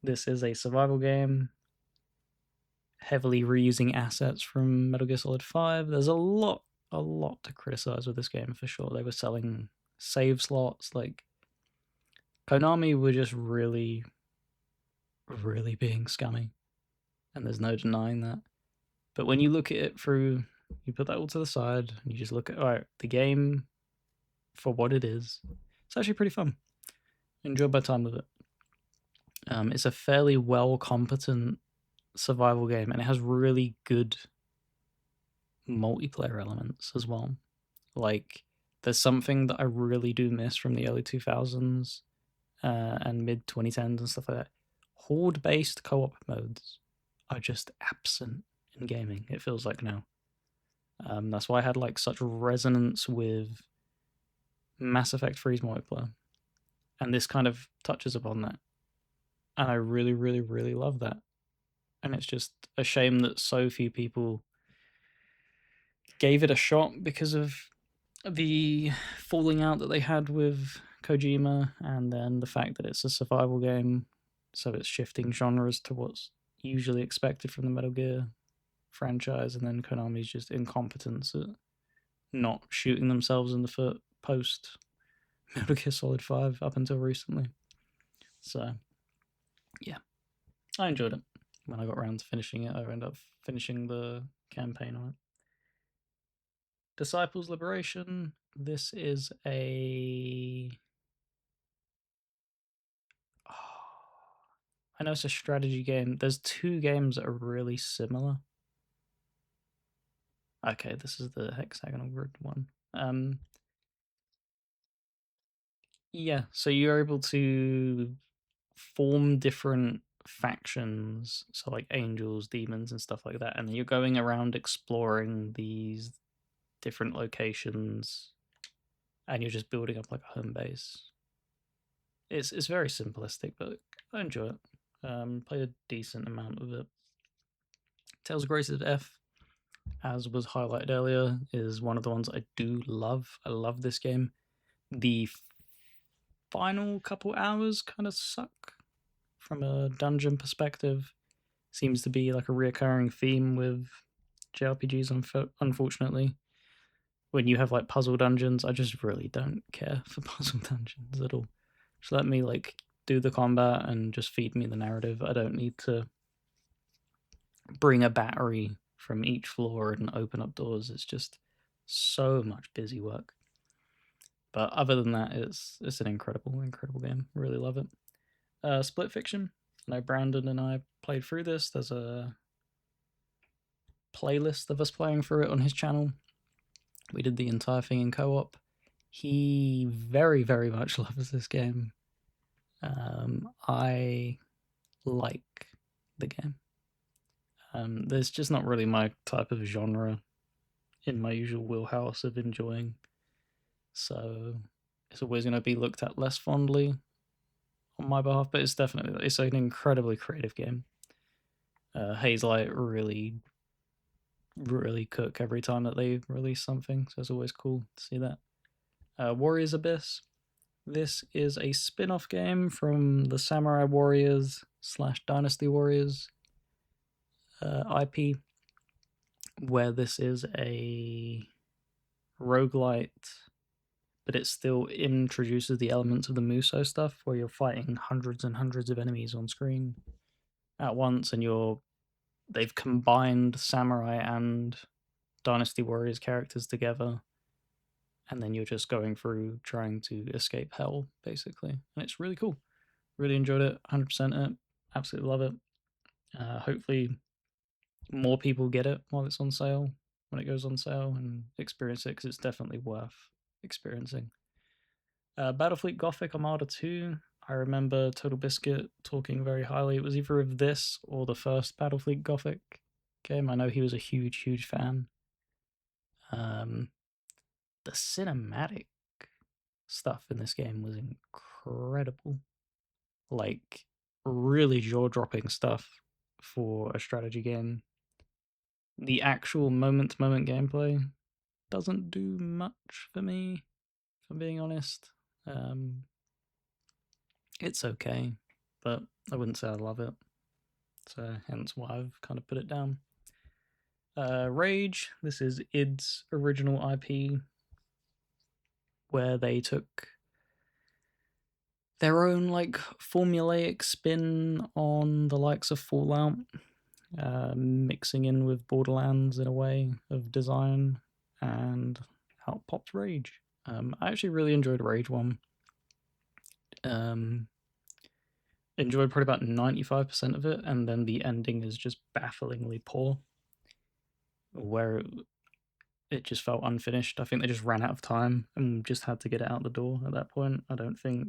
This is a survival game, heavily reusing assets from Metal Gear Solid 5. There's a lot to criticize with this game for sure. They were selling save slots, like Konami were just really, really being scummy, and there's no denying that. But when you look at it through, you put that all to the side, and you just look at, all right, the game for what it is, it's actually pretty fun. Enjoyed my time with it. It's a fairly well competent survival game, and it has really good multiplayer elements as well. Like, there's something that I really do miss from the early 2000s and mid 2010s and stuff like that. Horde-based co-op modes are just absent in gaming, it feels like now. That's why I had like such resonance with Mass Effect 3's multiplayer, and this kind of touches upon that, and I really, really, really love that. And it's just a shame that so few people gave it a shot because of the falling out that they had with Kojima, and then the fact that it's a survival game, so it's shifting genres to what's usually expected from the Metal Gear franchise, and then Konami's just incompetence at not shooting themselves in the foot post Metal Gear Solid 5 up until recently. So, yeah, I enjoyed it. When I got around to finishing it, I ended up finishing the campaign on it. Disciples Liberation. This is a I know it's a strategy game. There's two games that are really similar. Okay, this is the hexagonal grid one. Yeah, so you're able to form different factions, so like angels, demons, and stuff like that, and you're going around exploring these different locations, and you're just building up like a home base. It's very simplistic, but I enjoy it. Played a decent amount of it. Tales of Graces F, as was highlighted earlier, is one of the ones I do love. I love this game. The final couple hours kind of suck from a dungeon perspective. Seems to be like a reoccurring theme with JRPGs, unfortunately. When you have like puzzle dungeons, I just really don't care for puzzle dungeons at all. Just let me like do the combat and just feed me the narrative. I don't need to bring a battery from each floor and open up doors. It's just so much busy work. But other than that, it's an incredible game. Really love it. Split Fiction. I know Brandon and I played through this. There's a playlist of us playing through it on his channel. We did the entire thing in co-op. He very, very much loves this game. I like the game. There's just not really my type of genre in my usual wheelhouse of enjoying. So it's always going to be looked at less fondly on my behalf, but it's an incredibly creative game. Hazelight really cook every time that they release something, so it's always cool to see that. Warriors Abyss. This is a spin-off game from the Samurai Warriors / Dynasty Warriors IP, where this is a roguelite, but it still introduces the elements of the Muso stuff, where you're fighting hundreds and hundreds of enemies on screen at once, and they've combined Samurai and Dynasty Warriors characters together, and then you're just going through trying to escape hell, basically. And it's really cool. Really enjoyed it, 100% it. Absolutely love it. Hopefully more people get it while it's on sale, when it goes on sale, and experience it, because it's definitely worth experiencing. Battlefleet Gothic Armada 2. I remember Total Biscuit talking very highly. It was either of this or the first Battlefleet Gothic game. I know he was a huge, huge fan. The cinematic stuff in this game was incredible. Like, really jaw-dropping stuff for a strategy game. The actual moment-to-moment gameplay doesn't do much for me, if I'm being honest. It's okay, but I wouldn't say I love it. So hence why I've kind of put it down. Rage. This is id's original IP, where they took their own like formulaic spin on the likes of Fallout, mixing in with Borderlands in a way of design, and out popped Rage. I actually really enjoyed Rage 1. Enjoyed probably about 95% of it, and then the ending is just bafflingly poor, where it just felt unfinished. I think they just ran out of time and just had to get it out the door at that point. I don't think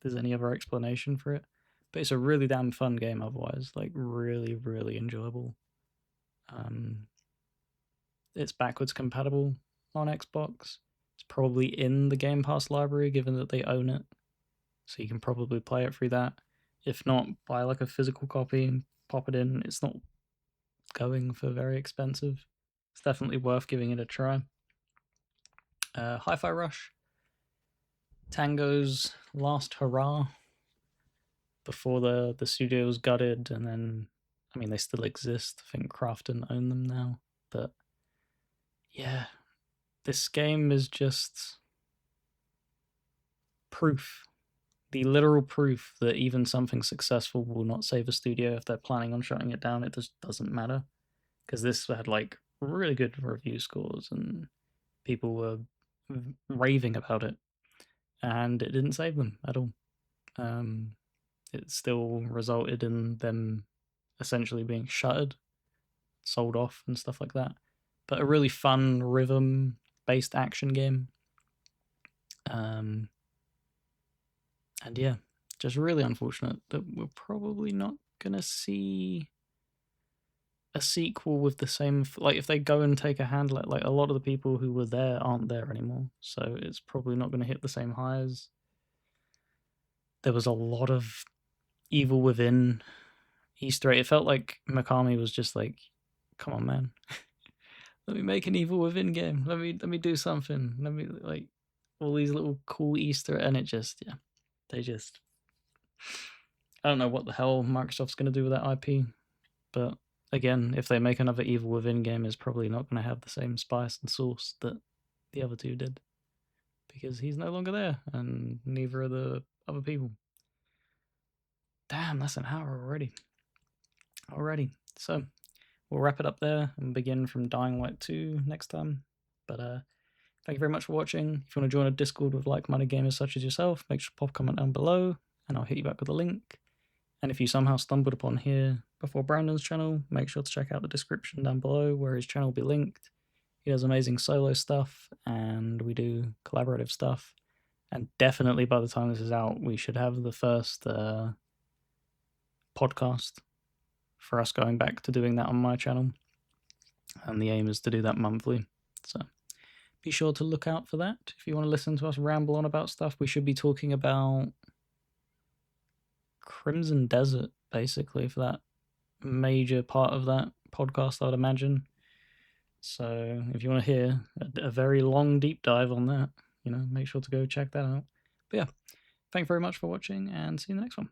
there's any other explanation for it. But it's a really damn fun game otherwise. Like, really, really enjoyable. It's backwards compatible on Xbox. It's probably in the Game Pass library, given that they own it. So you can probably play it through that. If not, buy like a physical copy and pop it in. It's not going for very expensive. It's definitely worth giving it a try. Hi-Fi Rush. Tango's last hurrah before the studio was gutted, and then, I mean, they still exist. I think Krafton own them now. But yeah, this game is just proof, the literal proof that even something successful will not save a studio if they're planning on shutting it down. It just doesn't matter, because this had like really good review scores and people were raving about it, and it didn't save them at all. it still resulted in them essentially being shuttered, sold off, and stuff like that. But a really fun rhythm-based action game. And yeah, just really unfortunate that we're probably not gonna see a sequel with the same, like, if they go and take a handle at, like, a lot of the people who were there aren't there anymore, so it's probably not going to hit the same highs. There was a lot of Evil Within Easter egg. It felt like Mikami was just like, come on, man, let me make an Evil Within game, let me do something, let me, like, all these little cool Easter, and it just, yeah, they just, I don't know what the hell Microsoft's going to do with that IP, but again, if they make another Evil Within game, it's probably not going to have the same spice and sauce that the other two did, because he's no longer there, and neither are the other people. Damn, that's an hour already. So we'll wrap it up there and begin from Dying Light 2 next time. But thank you very much for watching. If you want to join a Discord with like-minded gamers such as yourself, make sure to pop a comment down below, and I'll hit you back with a link. And if you somehow stumbled upon here before Brandon's channel, make sure to check out the description down below where his channel will be linked. He does amazing solo stuff, and we do collaborative stuff. And definitely by the time this is out, we should have the first podcast for us going back to doing that on my channel. And the aim is to do that monthly. So be sure to look out for that. If you want to listen to us ramble on about stuff, we should be talking about Crimson Desert, basically, for that major part of that podcast, I'd imagine. So if you want to hear a very long deep dive on that, make sure to go check that out. But yeah, thank you very much for watching, and see you in the next one.